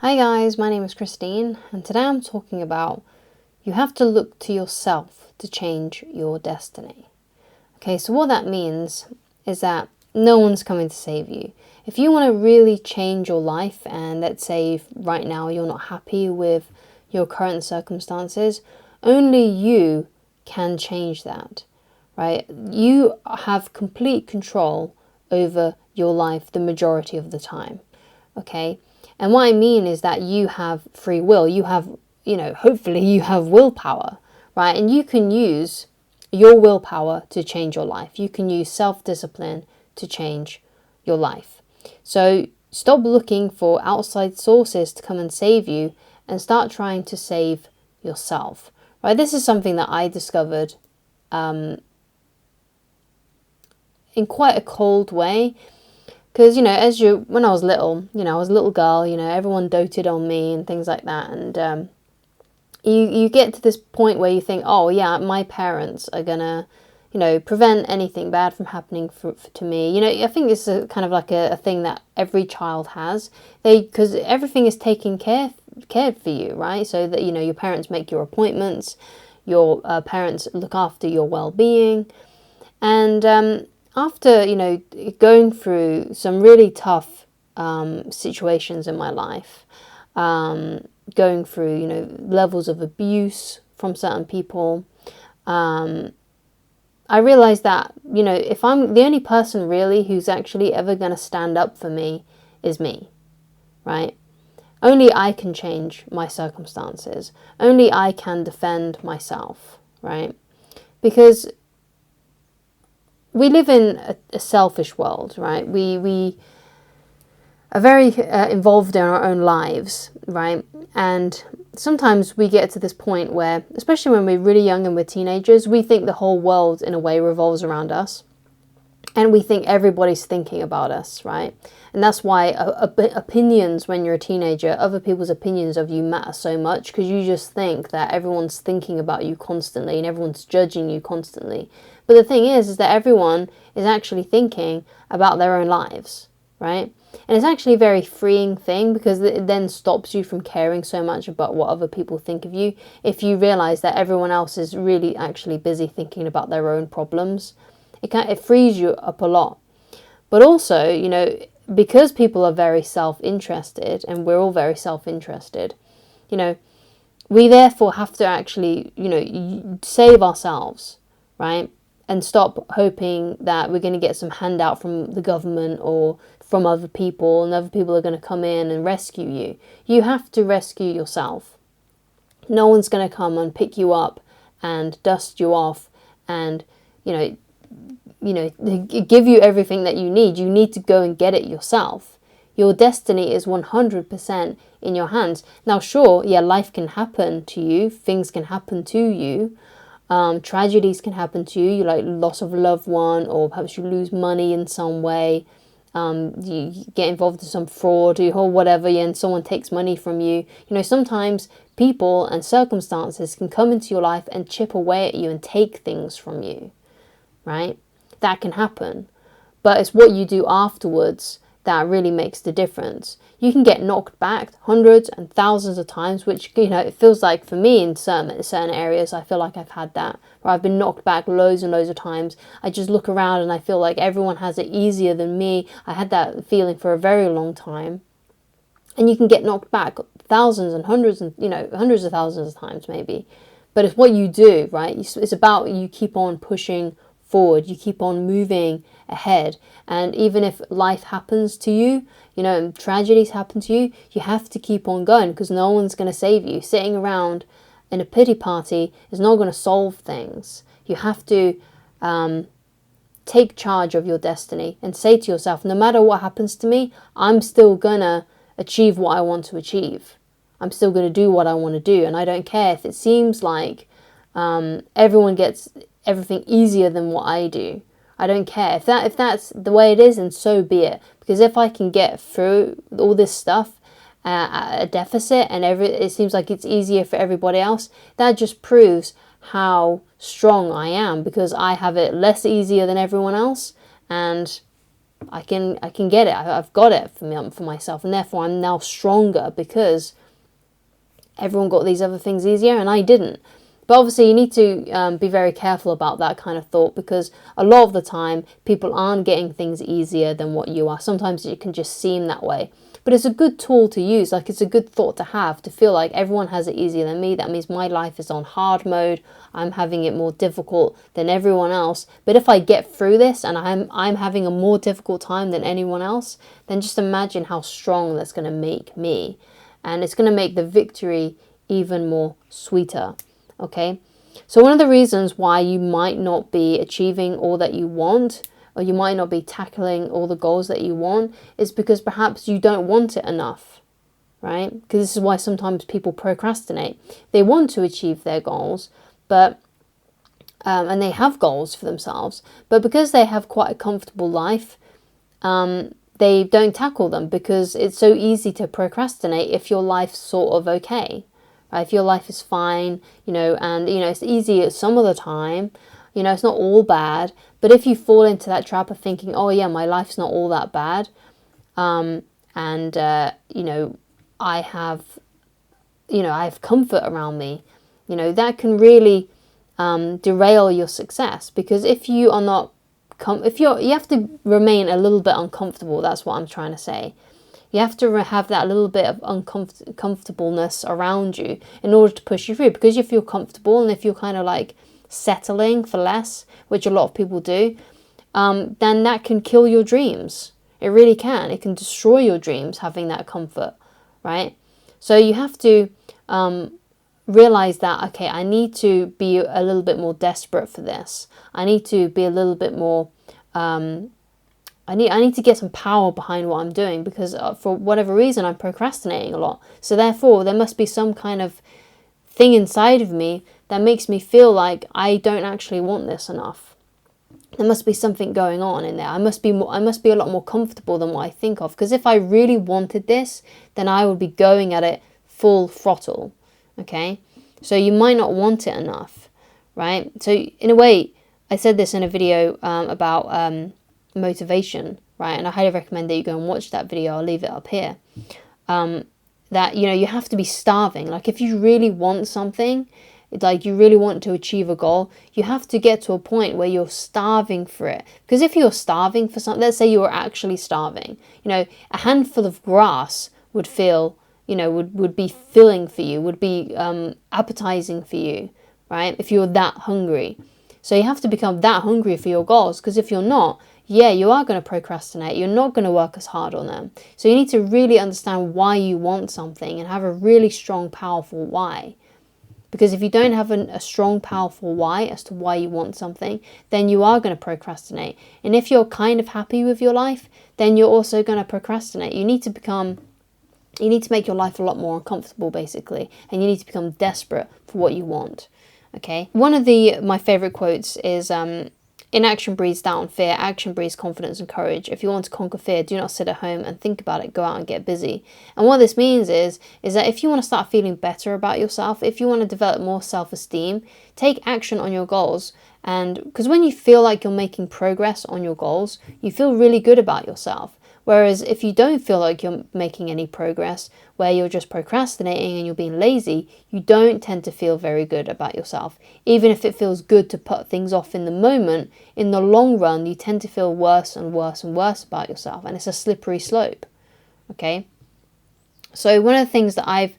Hi guys, my name is Christine, and today I'm talking about you have to look to yourself to change your destiny. Okay, so what that means is that no one's coming to save you. If you want to really change your life, and let's say right now you're not happy with your current circumstances, only you can change that, right? You have complete control over your life the majority of the time, okay? And what I mean is that you have free will. You have, hopefully you have willpower, right? And you can use your willpower to change your life. You can use self-discipline to change your life. So stop looking for outside sources to come and save you and start trying to save yourself, right? This is something that I discovered in quite a cold way. Because, when I was little, I was a little girl, everyone doted on me and things like that. And you get to this point where you think, oh, yeah, my parents are going to, prevent anything bad from happening to me. I think it's kind of like a thing that every child has. Because everything is taken cared for you, right? So that, your parents make your appointments, your parents look after your well-being. And after, going through some really tough situations in my life, going through, levels of abuse from certain people, I realized that, if I'm the only person really who's actually ever going to stand up for me is me, right? Only I can change my circumstances. Only I can defend myself, right? Because we live in a selfish world, right? We are very involved in our own lives, right? And sometimes we get to this point where, especially when we're really young and we're teenagers, we think the whole world in a way revolves around us. And we think everybody's thinking about us, right? And that's why opinions when you're a teenager, other people's opinions of you matter so much, because you just think that everyone's thinking about you constantly and everyone's judging you constantly. But the thing is that everyone is actually thinking about their own lives, right? And it's actually a very freeing thing, because it then stops you from caring so much about what other people think of you. If you realize that everyone else is really actually busy thinking about their own problems, it frees you up a lot. But also, because people are very self-interested, and we're all very self-interested, we therefore have to actually, save ourselves, right? And stop hoping that we're going to get some handout from the government or from other people, and other people are going to come in and rescue you. You have to rescue yourself. No one's going to come and pick you up and dust you off and, give you everything that you need. You need to go and get it yourself. Your destiny is 100% in your hands. Now, sure, yeah, life can happen to you. Things can happen to you. Tragedies can happen to you, like loss of a loved one, or perhaps you lose money in some way. You get involved in some fraud or whatever, and someone takes money from you. Sometimes people and circumstances can come into your life and chip away at you and take things from you, right? That can happen. But it's what you do afterwards that really makes the difference. You can get knocked back hundreds and thousands of times, which, it feels like for me in certain areas, I feel like I've had that, where I've been knocked back loads and loads of times. I just look around and I feel like everyone has it easier than me. I had that feeling for a very long time. And you can get knocked back thousands and hundreds and, hundreds of thousands of times maybe. But it's what you do, right? It's about you keep on pushing forward, you keep on moving ahead. And even if life happens to you, and tragedies happen to you, you have to keep on going, because no one's going to save you. Sitting around in a pity party is not going to solve things. You have to take charge of your destiny and say to yourself, no matter what happens to me, I'm still going to achieve what I want to achieve. I'm still going to do what I want to do. And I don't care if it seems like everyone gets everything easier than what I do. I don't care. If that's the way it is, then so be it. Because if I can get through all this stuff at a deficit, and it seems like it's easier for everybody else, that just proves how strong I am, because I have it less easier than everyone else, and I can get it. I've got it for myself, and therefore I'm now stronger because everyone got these other things easier and I didn't. But obviously you need to be very careful about that kind of thought, because a lot of the time people aren't getting things easier than what you are. Sometimes it can just seem that way. But it's a good tool to use. Like, it's a good thought to have, to feel like everyone has it easier than me. That means my life is on hard mode. I'm having it more difficult than everyone else. But if I get through this and I'm having a more difficult time than anyone else, then just imagine how strong that's going to make me. And it's going to make the victory even more sweeter. Okay? So one of the reasons why you might not be achieving all that you want, or you might not be tackling all the goals that you want, is because perhaps you don't want it enough, right? Because this is why sometimes people procrastinate. They want to achieve their goals, but and they have goals for themselves, but because they have quite a comfortable life, they don't tackle them, because it's so easy to procrastinate if your life's sort of okay. Right? If your life is fine, and it's easy some of the time, it's not all bad. But if you fall into that trap of thinking, oh yeah, my life's not all that bad, I have comfort around me, that can really derail your success. Because if you are not, you have to remain a little bit uncomfortable. That's what I'm trying to say. You have to have that little bit of uncomfortableness around you in order to push you through. Because if you're comfortable, and if you're kind of like settling for less, which a lot of people do, then that can kill your dreams. It really can. It can destroy your dreams, having that comfort, right? So you have to realize that, okay, I need to be a little bit more desperate for this. I need to be a little bit more, I need to get some power behind what I'm doing, because for whatever reason I'm procrastinating a lot. So therefore there must be some kind of thing inside of me that makes me feel like I don't actually want this enough. There must be something going on in there. I must be a lot more comfortable than what I think of. Because if I really wanted this, then I would be going at it full throttle. Okay? So you might not want it enough, right? So in a way, I said this in a video about motivation, right? And I highly recommend that you go and watch that video. I'll leave it up here. That, you have to be starving. Like, if you really want something, like you really want to achieve a goal, you have to get to a point where you're starving for it. Because if you're starving for something, let's say you were actually starving, a handful of grass would feel, would be filling for you, would be appetizing for you, right? If you're that hungry. So you have to become that hungry for your goals, because if you're not, yeah, you are going to procrastinate. You're not going to work as hard on them. So you need to really understand why you want something and have a really strong, powerful why. Because if you don't have a strong, powerful why as to why you want something, then you are going to procrastinate. And if you're kind of happy with your life, then you're also going to procrastinate. You need to make your life a lot more uncomfortable, basically. And you need to become desperate for what you want. Okay? One of my favorite quotes is, inaction breeds doubt and fear. Action breeds confidence and courage. If you want to conquer fear, do not sit at home and think about it. Go out and get busy. And what this means is that if you want to start feeling better about yourself, if you want to develop more self-esteem, take action on your goals. And because when you feel like you're making progress on your goals, you feel really good about yourself. Whereas if you don't feel like you're making any progress, where you're just procrastinating and you're being lazy, you don't tend to feel very good about yourself. Even if it feels good to put things off in the moment, in the long run, you tend to feel worse and worse and worse about yourself. And it's a slippery slope. Okay? So one of the things that I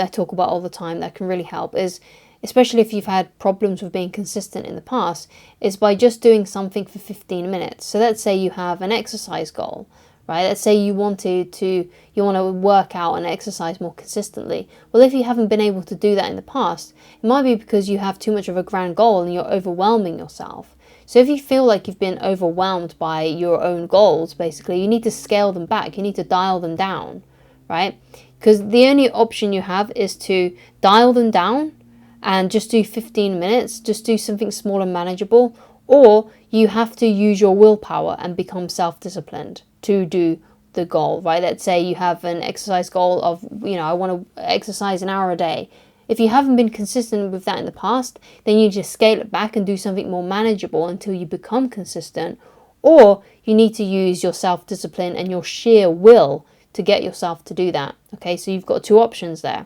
talk about all the time that can really help is, especially if you've had problems with being consistent in the past, is by just doing something for 15 minutes. So let's say you have an exercise goal, right? Let's say you want to work out and exercise more consistently. Well, if you haven't been able to do that in the past, it might be because you have too much of a grand goal and you're overwhelming yourself. So if you feel like you've been overwhelmed by your own goals, basically, you need to scale them back. You need to dial them down, right? Because the only option you have is to dial them down and just do 15 minutes, just do something small and manageable, or you have to use your willpower and become self-disciplined to do the goal, right? Let's say you have an exercise goal of, I want to exercise an hour a day. If you haven't been consistent with that in the past, then you just scale it back and do something more manageable until you become consistent. or you need to use your self-discipline and your sheer will to get yourself to do that. Okay, so you've got two options there.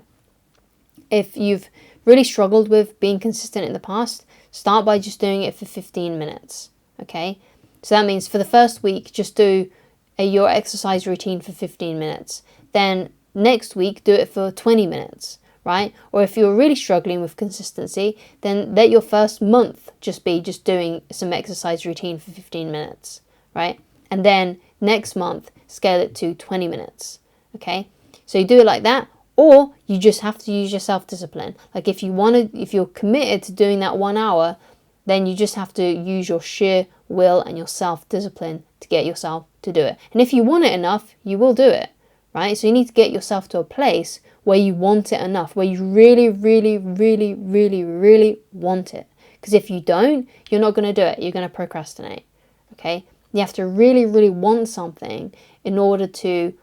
If you've really struggled with being consistent in the past, start by just doing it for 15 minutes. Okay, so that means for the first week, just do your exercise routine for 15 minutes. Then next week, do it for 20 minutes, right? Or if you're really struggling with consistency, then let your first month just be just doing some exercise routine for 15 minutes, right? And then next month, scale it to 20 minutes, okay? So you do it like that, or you just have to use your self-discipline. Like if you're committed to doing that 1 hour, then you just have to use your sheer will and your self-discipline to get yourself to do it. And if you want it enough, you will do it, right? So you need to get yourself to a place where you want it enough, where you really, really, really, really, really want it. Because if you don't, you're not going to do it. You're going to procrastinate, okay? You have to really, really want something in order to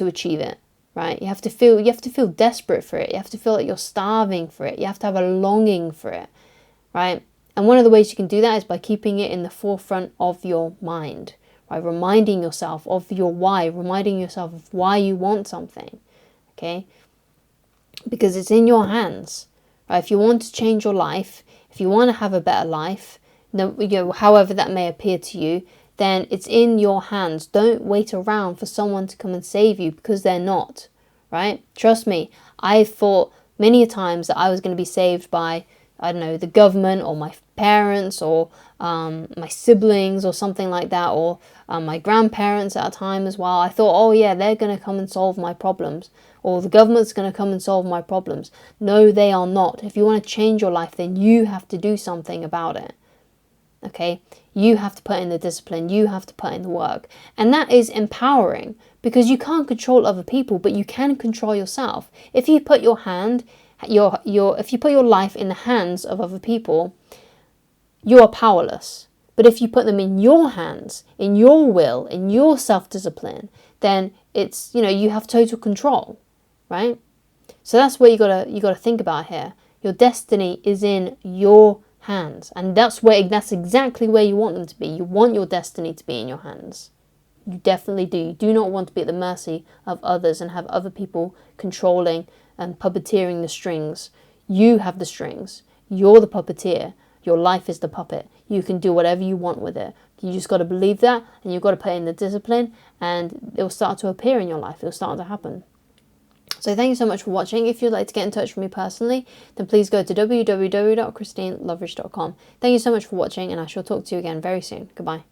achieve it, right? You have to feel desperate for it. You have to feel like you're starving for it. You have to have a longing for it, right? And one of the ways you can do that is by keeping it in the forefront of your mind, by reminding yourself of your why, reminding yourself of why you want something, okay? Because it's in your hands, right? If you want to change your life, if you want to have a better life, however that may appear to you, then it's in your hands. Don't wait around for someone to come and save you, because they're not, right? Trust me, I thought many times that I was going to be saved by, I don't know, the government or my parents or my siblings or something like that, or my grandparents at a time as well. I thought, oh yeah, they're going to come and solve my problems, or the government's going to come and solve my problems. No, they are not. If you want to change your life, then you have to do something about it. Okay, you have to put in the discipline, you have to put in the work. And that is empowering, because you can't control other people, but you can control yourself. If you put your life in the hands of other people, you are powerless. But if you put them in your hands, in your will, in your self-discipline, then it's, you have total control, right? So that's what you gotta think about here. Your destiny is in your hands, and that's exactly where you want them to be. You want your destiny to be in your hands. You definitely do. You do not want to be at the mercy of others and have other people controlling and puppeteering the strings. You have the strings. You're the puppeteer. Your life is the puppet. You can do whatever you want with it. You just got to believe that, and you've got to put in the discipline, and it will start to appear in your life. It will start to happen. So thank you so much for watching. If you'd like to get in touch with me personally, then please go to www.christineloveridge.com. Thank you so much for watching, and I shall talk to you again very soon. Goodbye.